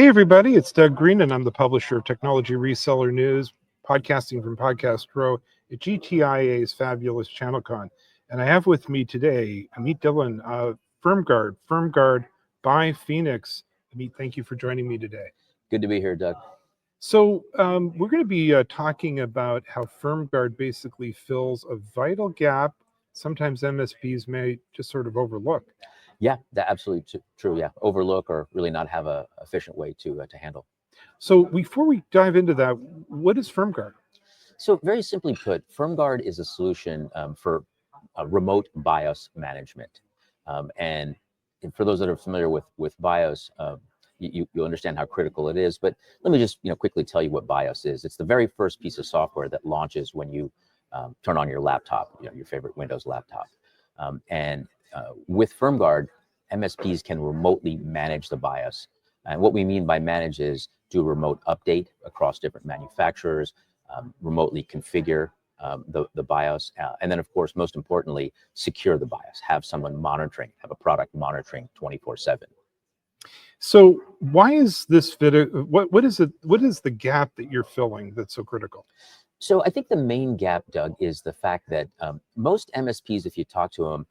everybody, it's Doug Green, and I'm the publisher of Technology Reseller News, podcasting from Podcast Row at GTIA's fabulous ChannelCon. And I have with me today Ameet Dhillon of FirmGuard by Phoenix. Ameet, thank you for joining me today. Good to be here, Doug. So we're going to be talking about how FirmGuard basically fills a vital gap sometimes MSPs may just sort of overlook. Yeah, that's absolutely true. Yeah, overlook or really not have a efficient way to handle. So before we dive into that, what is FirmGuard? So very simply put, FirmGuard is a solution for remote BIOS management. And for those that are familiar with BIOS, you understand how critical it is. But let me just quickly tell you what BIOS is. It's the very first piece of software that launches when you turn on your laptop, your favorite Windows laptop. With FirmGuard, MSPs can remotely manage the BIOS. And what we mean by manage is do a remote update across different manufacturers, remotely configure the BIOS, and then, of course, most importantly, secure the BIOS, have someone monitoring, have a product monitoring 24/7. So why is this what is the gap that you're filling that's so critical? So I think the main gap, Doug, is the fact that most MSPs, if you talk to them,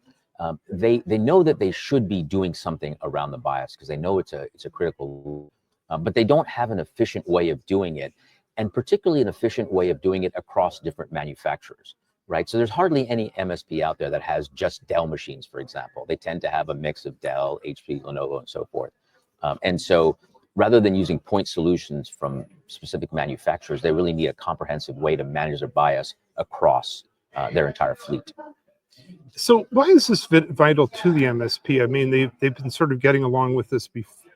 they know that they should be doing something around the BIOS because they know it's a critical, but they don't have an efficient way of doing it, and particularly an efficient way of doing it across different manufacturers, right? So there's hardly any MSP out there that has just Dell machines, for example. They tend to have a mix of Dell, HP, Lenovo, and so forth. And so rather than using point solutions from specific manufacturers, they really need a comprehensive way to manage their BIOS across their entire fleet. So why is this vital to the MSP? I mean, they've been sort of getting along with this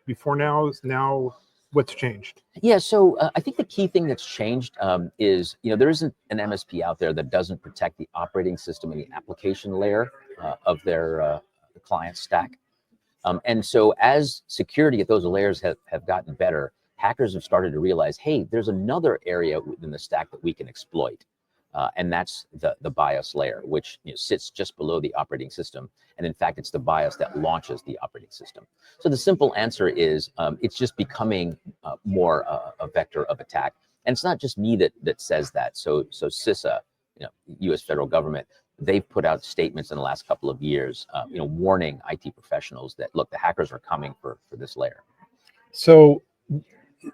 before now. Now, what's changed? Yeah, so I think the key thing that's changed is, there isn't an MSP out there that doesn't protect the operating system and the application layer of their client stack. And so as security at those layers have gotten better, hackers have started to realize, hey, there's another area within the stack that we can exploit. And that's the BIOS layer, which sits just below the operating system. And in fact, it's the BIOS that launches the operating system. So the simple answer is it's just becoming more a vector of attack. And it's not just me that says that. So CISA, U.S. federal government, they've put out statements in the last couple of years, warning IT professionals that, look, the hackers are coming for this layer. So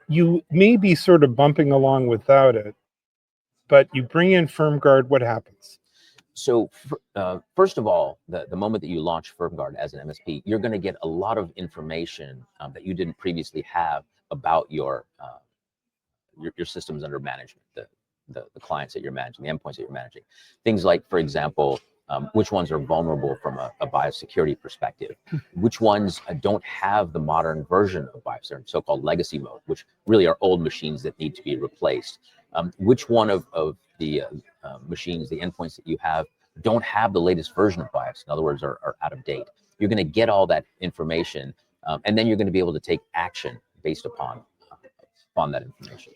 you may be sort of bumping along without it, but you bring in FirmGuard, what happens? So first of all, the moment that you launch FirmGuard as an MSP, you're going to get a lot of information that you didn't previously have about your systems under management, the clients that you're managing, the endpoints that you're managing. Things like, for example, which ones are vulnerable from a BIOS security perspective, which ones don't have the modern version of BIOS, they're in so-called legacy mode, which really are old machines that need to be replaced. Which one of the machines, the endpoints that you have, don't have the latest version of BIOS, in other words, are out of date. You're going to get all that information, and then you're going to be able to take action based upon that information.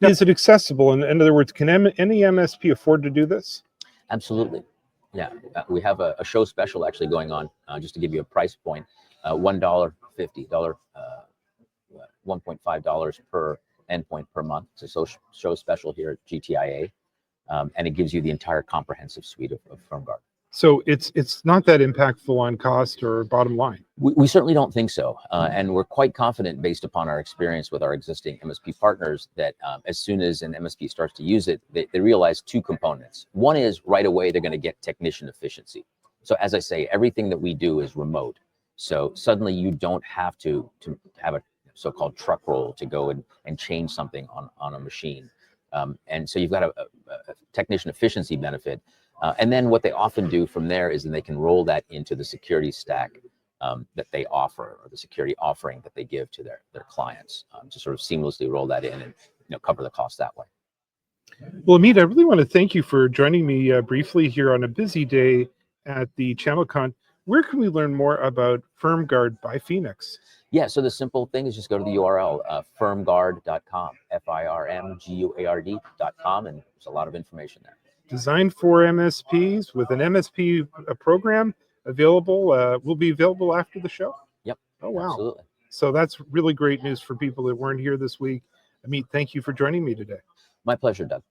Is it accessible? In other words, can any MSP afford to do this? Absolutely. Yeah, we have a show special actually going on, just to give you a price point, $1.50, $1.5 per endpoint per month. It's a show special here at GTIA, and it gives you the entire comprehensive suite of FirmGuard. So it's not that impactful on cost or bottom line. We certainly don't think so, and we're quite confident based upon our experience with our existing MSP partners that as soon as an MSP starts to use it, they realize two components. One is right away they're going to get technician efficiency. So as I say, everything that we do is remote. So suddenly you don't have to have a so-called truck roll to go and change something on a machine. And so you've got a technician efficiency benefit. And then what they often do from there is then they can roll that into the security stack that they offer, or the security offering that they give to their clients, to sort of seamlessly roll that in and cover the cost that way. Well, Ameet, I really want to thank you for joining me briefly here on a busy day at the ChannelCon. Where can we learn more about FirmGuard by Phoenix? Yeah, so the simple thing is just go to the URL, firmguard.com, FIRMGUARD.com, and there's a lot of information there. Designed for MSPs with an MSP program available, will be available after the show? Yep. Oh, wow. Absolutely. So that's really great news for people that weren't here this week. Ameet, thank you for joining me today. My pleasure, Doug.